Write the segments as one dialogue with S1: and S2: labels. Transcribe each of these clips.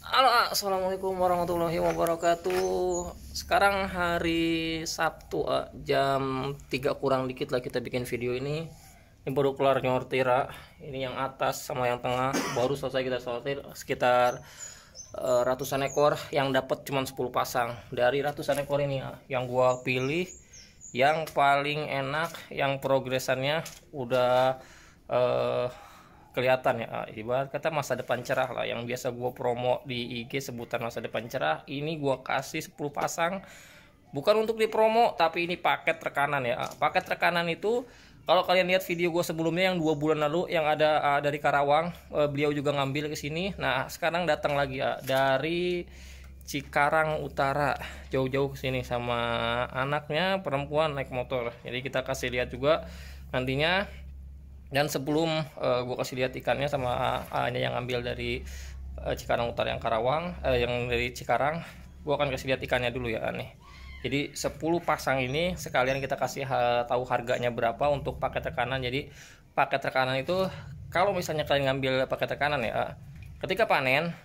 S1: Halo, assalamualaikum warahmatullahi wabarakatuh. Sekarang hari Sabtu, jam 3 kurang dikit lah kita bikin video ini. Ini baru kelar nyortir, ini yang atas sama yang tengah baru selesai kita sortir. Sekitar ratusan ekor, yang dapat cuma 10 pasang. Dari ratusan ekor ini yang gua pilih yang paling enak, yang progresannya udah kelihatan ya, ibarat kata masa depan cerah lah, yang biasa gue promo di IG sebutan masa depan cerah. Ini gue kasih 10 pasang, bukan untuk dipromo, tapi ini paket rekanan ya. Paket rekanan itu kalau kalian lihat video gue sebelumnya yang 2 bulan lalu yang ada dari Karawang, beliau juga ngambil ke sini. Nah sekarang datang lagi ya dari Cikarang Utara, jauh-jauh ke sini sama anaknya perempuan naik motor. Jadi kita kasih lihat juga nantinya. Dan sebelum gue kasih lihat ikannya sama yang ngambil dari Cikarang Utara yang Karawang, yang dari Cikarang, gue akan kasih lihat ikannya dulu ya nih. Jadi 10 pasang ini sekalian kita kasih tahu harganya berapa untuk paket rekanan. Jadi paket rekanan itu kalau misalnya kalian ngambil paket rekanan ya, ketika panen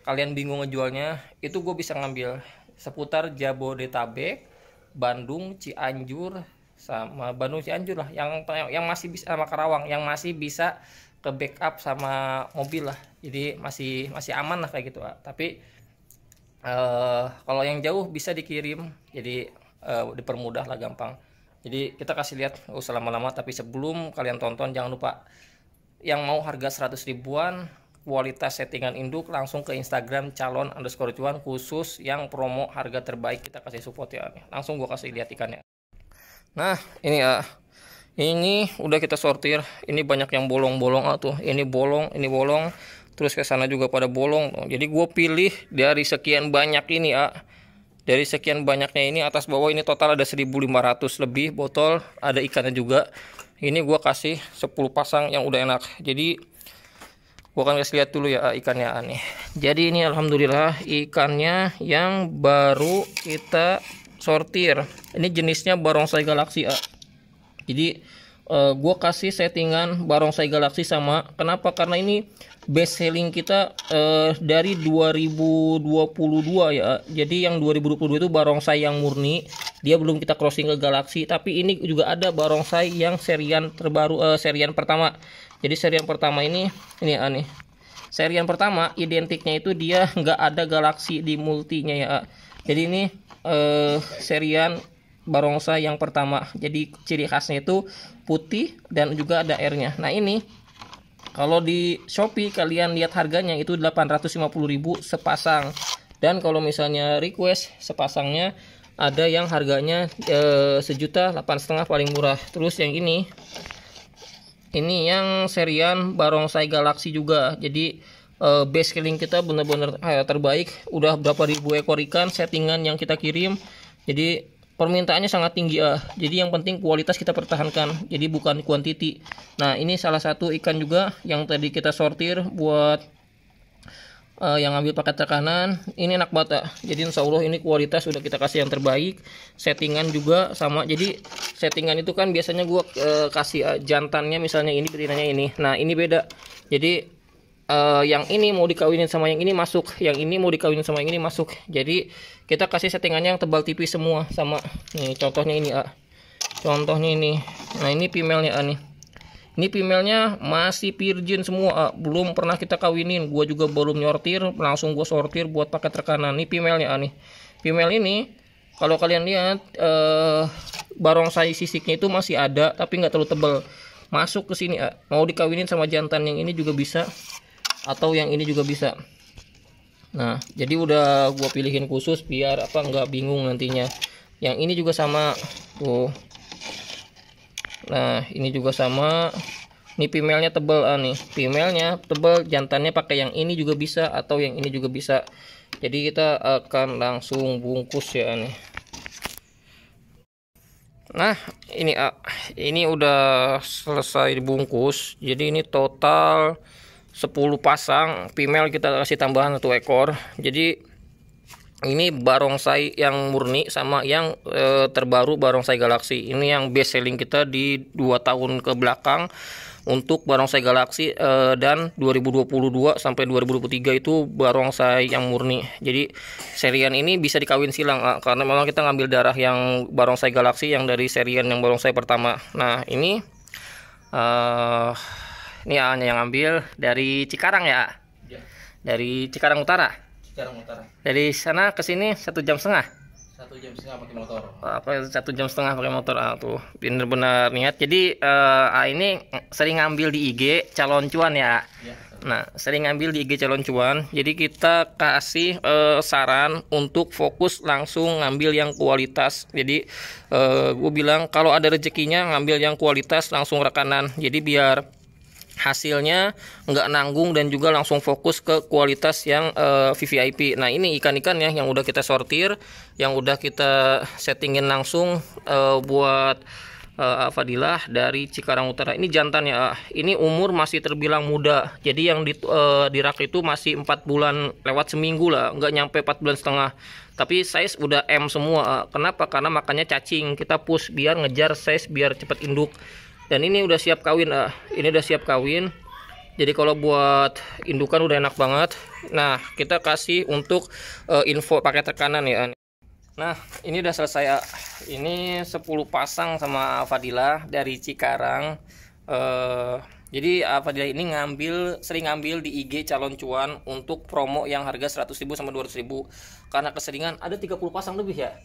S1: kalian bingung ngejualnya, itu gue bisa ngambil seputar Jabodetabek, Bandung, Cianjur, sama Bandung Cianjur lah, yang masih bisa, sama Karawang yang masih bisa ke backup sama mobil lah. Jadi masih aman lah kayak gitu. Tapi kalau yang jauh bisa dikirim, jadi dipermudah lah, gampang. Jadi kita kasih lihat usah lama-lama, tapi sebelum kalian tonton jangan lupa yang mau harga 100 ribuan kualitas settingan induk langsung ke Instagram calon_cuan, khusus yang promo harga terbaik kita kasih support ya. Langsung gua kasih lihat ikannya. Nah ini ya, ini udah kita sortir. Ini banyak yang bolong-bolong tuh, ini bolong, terus ke sana juga pada bolong. Jadi gue pilih dari sekian banyak ini dari sekian banyaknya ini, atas bawah ini total ada 1.500 lebih botol, ada ikannya juga. Ini gue kasih 10 pasang yang udah enak. Jadi gue akan kasih lihat dulu ya ikannya nih. Jadi ini alhamdulillah ikannya yang baru kita sortir. Ini jenisnya barongsai galaksi Jadi gue kasih settingan barongsai galaksi sama. Kenapa? Karena ini best selling kita dari 2022 ya. Jadi yang 2022 itu barongsai yang murni, dia belum kita crossing ke galaksi. Tapi ini juga ada barongsai yang serian terbaru, serian pertama. Jadi serian pertama ini nih. Serian pertama identiknya itu dia nggak ada galaksi di multinya ya. Jadi ini serian barongsai yang pertama. Jadi ciri khasnya itu putih dan juga ada airnya. Nah ini kalau di Shopee kalian lihat harganya itu 850.000 sepasang. Dan kalau misalnya request sepasangnya ada yang harganya 1.850.000 paling murah. Terus yang ini yang serian barongsai galaksi juga. Jadi base killing kita bener-bener terbaik. Udah berapa ribu ekor ikan settingan yang kita kirim. Jadi permintaannya sangat tinggi Jadi yang penting kualitas kita pertahankan, jadi bukan quantity. Nah ini salah satu ikan juga yang tadi kita sortir buat yang ngambil paket tekanan. Ini enak banget Jadi insya Allah ini kualitas udah kita kasih yang terbaik. Settingan juga sama. Jadi settingan itu kan biasanya gua kasih jantannya, misalnya ini betinanya ini. Nah ini beda. Jadi yang ini mau dikawinin sama yang ini masuk, yang ini mau dikawinin sama yang ini masuk. Jadi kita kasih settingannya yang tebal tipis semua sama. Nih contohnya ini contohnya ini. Nah ini female-nya nih. Ini female-nya masih virgin semua belum pernah kita kawinin. Gua juga baru nyortir, langsung gua sortir buat paket rekanan. Ini female-nya nih. Female ini kalau kalian lihat barongsai sisiknya itu masih ada tapi nggak terlalu tebal. Masuk ke sini mau dikawinin sama jantan yang ini juga bisa, atau yang ini juga bisa. Nah jadi udah gua pilihin khusus biar nggak bingung nantinya. Yang ini juga sama tuh. Nah ini juga sama. Ini female-nya tebal nih. Female-nya tebal, jantannya pakai yang ini juga bisa, atau yang ini juga bisa. Jadi kita akan langsung bungkus ya nih. Nah ini udah selesai dibungkus. Jadi ini total 10 pasang female, kita kasih tambahan 1 ekor. Jadi ini barongsai yang murni sama yang terbaru barongsai galaksi. Ini yang best selling kita di 2 tahun ke belakang. untuk barongsai Galaxy, dan 2022 sampai 2023 itu barongsai yang murni. Jadi serian ini bisa dikawin silang, karena memang kita ngambil darah yang barongsai Galaxy yang dari serian yang barongsai pertama. Nah ini hanya yang ambil dari Cikarang ya, dari Cikarang Utara. Dari sana ke sini 1,5 jam.
S2: 1,5 jam pakai motor.
S1: 1,5 jam pakai motor. Tuh bener-bener niat. Jadi ini sering ngambil di IG calon cuan ya. Nah, sering ngambil di IG calon cuan. Jadi kita kasih saran untuk fokus langsung ngambil yang kualitas. Jadi gue bilang kalau ada rezekinya ngambil yang kualitas langsung rekanan. Jadi biar hasilnya nggak nanggung dan juga langsung fokus ke kualitas yang VVIP. Nah ini ikan-ikan ya yang udah kita sortir, yang udah kita settingin langsung buat Fadilah dari Cikarang Utara. Ini jantannya, ini umur masih terbilang muda. Jadi yang di rak itu masih 4 bulan lewat seminggu lah, nggak nyampe 4 bulan setengah. Tapi size udah M semua. Kenapa? Karena makannya cacing. Kita push biar ngejar size biar cepet induk. Dan ini udah siap kawin, ini udah siap kawin. Jadi kalau buat indukan udah enak banget. Nah kita kasih untuk info pakai tekanan ya. Nah ini udah selesai. Ini 10 pasang sama Fadilah dari Cikarang. Jadi Fadilah ini sering ngambil di IG calon cuan untuk promo yang harga 100.000 sama 200.000. Karena keseringan ada 30 pasang lebih ya.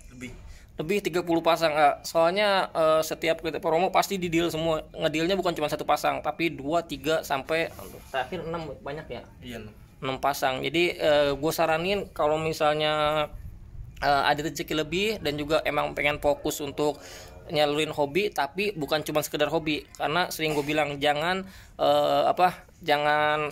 S1: Lebih 30 pasang. Soalnya setiap kita promo pasti di deal semua. Ngedealnya bukan cuma 1 pasang, tapi 2, 3 sampai terakhir 6 banyak ya. Iya, 6 pasang. Jadi gue saranin kalau misalnya ada rezeki lebih dan juga emang pengen fokus untuk nyalurin hobi, tapi bukan cuma sekedar hobi. Karena sering gue bilang jangan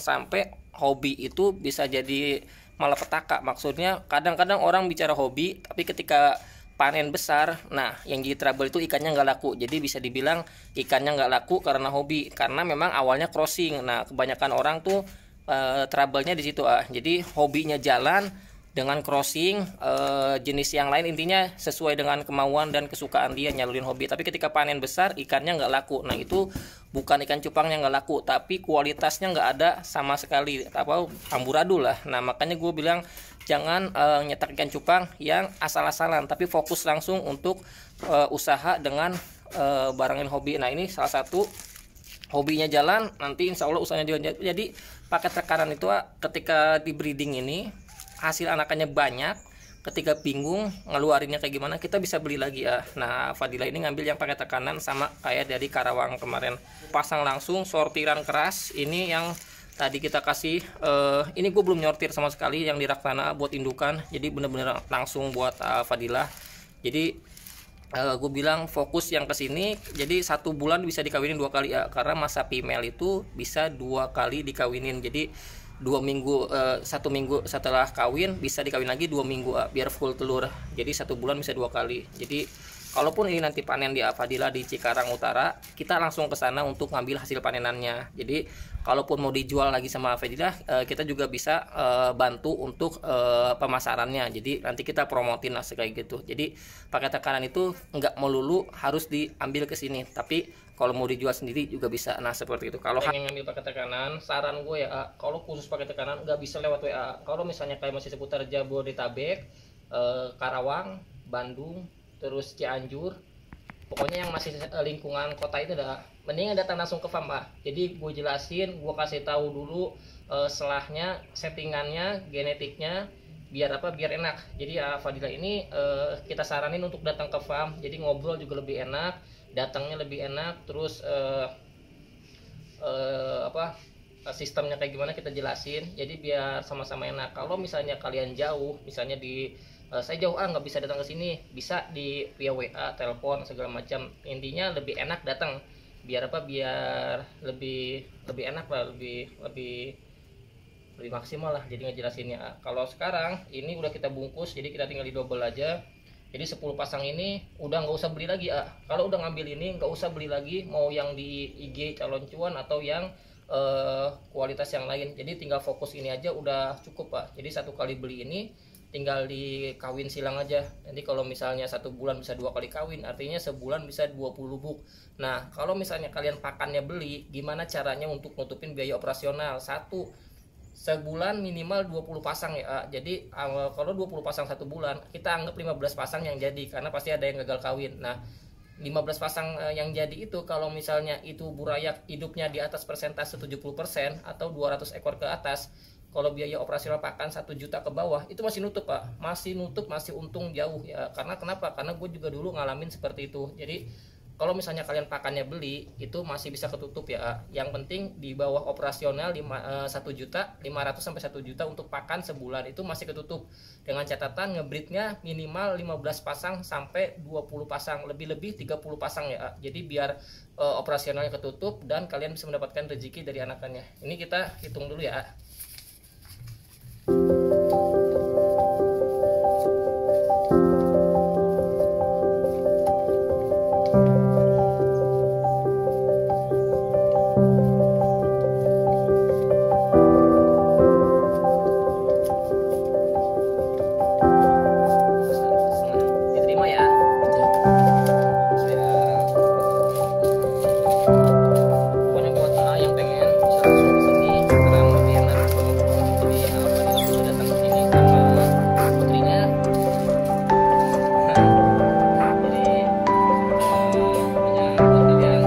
S1: sampai hobi itu bisa jadi malapetaka. Maksudnya kadang-kadang orang bicara hobi, tapi ketika panen besar, nah yang jadi trouble itu ikannya nggak laku. Jadi bisa dibilang ikannya nggak laku karena hobi, karena memang awalnya crossing. Nah kebanyakan orang tuh trouble-nya di situ. Jadi hobinya jalan dengan crossing jenis yang lain, intinya sesuai dengan kemauan dan kesukaan dia nyalurin hobi. Tapi ketika panen besar ikannya nggak laku. Nah itu bukan ikan cupangnya nggak laku, tapi kualitasnya nggak ada sama sekali, amburadul lah. Nah makanya gue bilang jangan nyetak ikan cupang yang asal-asalan, tapi fokus langsung untuk usaha dengan barangin hobi. Nah ini salah satu hobinya jalan, nanti insya Allah usahanya juga. Jadi paket tekanan itu ketika di breeding ini hasil anakannya banyak, ketika bingung ngeluarinnya kayak gimana, kita bisa beli lagi ya. Nah Fadilah ini ngambil yang pakai tekanan sama kayak dari Karawang kemarin, pasang langsung sortiran keras. Ini yang tadi kita kasih, ini gue belum nyortir sama sekali yang di rak tanah buat indukan. Jadi bener-bener langsung buat Fadilah. Jadi gue bilang fokus yang kesini. Jadi 1 bulan bisa dikawinin 2 kali ya, karena masa female itu bisa 2 kali dikawinin. Jadi 2 minggu, 1 minggu setelah kawin bisa dikawin lagi 2 minggu biar full telur. Jadi 1 bulan bisa 2 kali. Jadi kalaupun ini nanti panen di Fadilah di Cikarang Utara, kita langsung ke sana untuk ngambil hasil panenannya. Jadi kalaupun mau dijual lagi sama Fadilah, kita juga bisa bantu untuk pemasarannya. Jadi nanti kita promotin lah kayak gitu. Jadi pakai tekanan itu nggak melulu harus diambil ke sini, tapi kalau mau dijual sendiri juga bisa. Nah seperti itu. Kalau pengen ngambil pakai tekanan, saran gue ya, kalau khusus pakai tekanan nggak bisa lewat WA. Kalau misalnya kayak masih seputar Jabodetabek, Karawang, Bandung, terus Cianjur, pokoknya yang masih lingkungan kota itu mending datang langsung ke farm. Jadi gue jelasin, gue kasih tahu dulu selahnya, settingannya, genetiknya, biar enak. Jadi Fadilah ini kita saranin untuk datang ke farm. Jadi ngobrol juga lebih enak, datangnya lebih enak. Terus sistemnya kayak gimana kita jelasin. Jadi biar sama-sama enak. Kalau misalnya kalian jauh, misalnya saya jauh nggak bisa datang ke sini, bisa via WA, telepon segala macam. Intinya lebih enak datang, biar lebih enak lah, lebih maksimal lah jadi ngejelasinnya. Kalau sekarang ini udah kita bungkus, jadi kita tinggal di double aja. Jadi 10 pasang ini udah nggak usah beli lagi. Kalau udah ngambil ini nggak usah beli lagi, mau yang di IG calon cuan atau yang kualitas yang lain. Jadi tinggal fokus ini aja udah cukup Jadi 1 kali beli ini tinggal dikawin silang aja. Nanti kalau misalnya 1 bulan bisa 2 kali kawin, artinya sebulan bisa 20 lubuk. Nah, kalau misalnya kalian pakannya beli, gimana caranya untuk nutupin biaya operasional? Satu, sebulan minimal 20 pasang ya. Jadi kalau 20 pasang 1 bulan, kita anggap 15 pasang yang jadi, karena pasti ada yang gagal kawin. Nah, 15 pasang yang jadi itu, kalau misalnya itu burayak hidupnya di atas persentase 70% atau 200 ekor ke atas, kalau biaya operasional pakan 1 juta ke bawah, itu masih nutup Pak, masih nutup, masih untung jauh ya. Karena kenapa? Karena gue juga dulu ngalamin seperti itu. Jadi kalau misalnya kalian pakannya beli, itu masih bisa ketutup ya. Yang penting di bawah operasional 1 juta 500 sampai 1 juta untuk pakan sebulan, itu masih ketutup. Dengan catatan ngebreednya minimal 15 pasang sampai 20 pasang, lebih-lebih 30 pasang ya. Jadi biar operasionalnya ketutup dan kalian bisa mendapatkan rezeki dari anakannya. Ini kita hitung dulu ya. Diterima ya. Pokoknya buat yang pengen bisa langsung ke sini, sekarang lebih enak. Jadi apa bisa datang ke sini sama putrinya. Jadi buat kalian,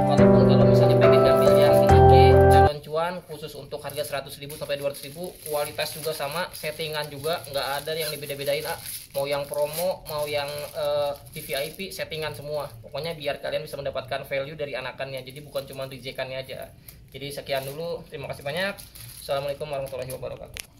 S1: walaupun kalau misalnya pengen ngambil yang di IG calon cuan khusus untuk harga 100.000 sampai 200.000, kualitas juga sama, settingan juga nggak ada yang dibeda-bedain mau yang promo mau yang VVIP, settingan semua. Pokoknya biar kalian bisa mendapatkan value dari anakannya, jadi bukan cuma rijekannya aja. Jadi sekian dulu, terima kasih banyak. Assalamualaikum warahmatullahi wabarakatuh.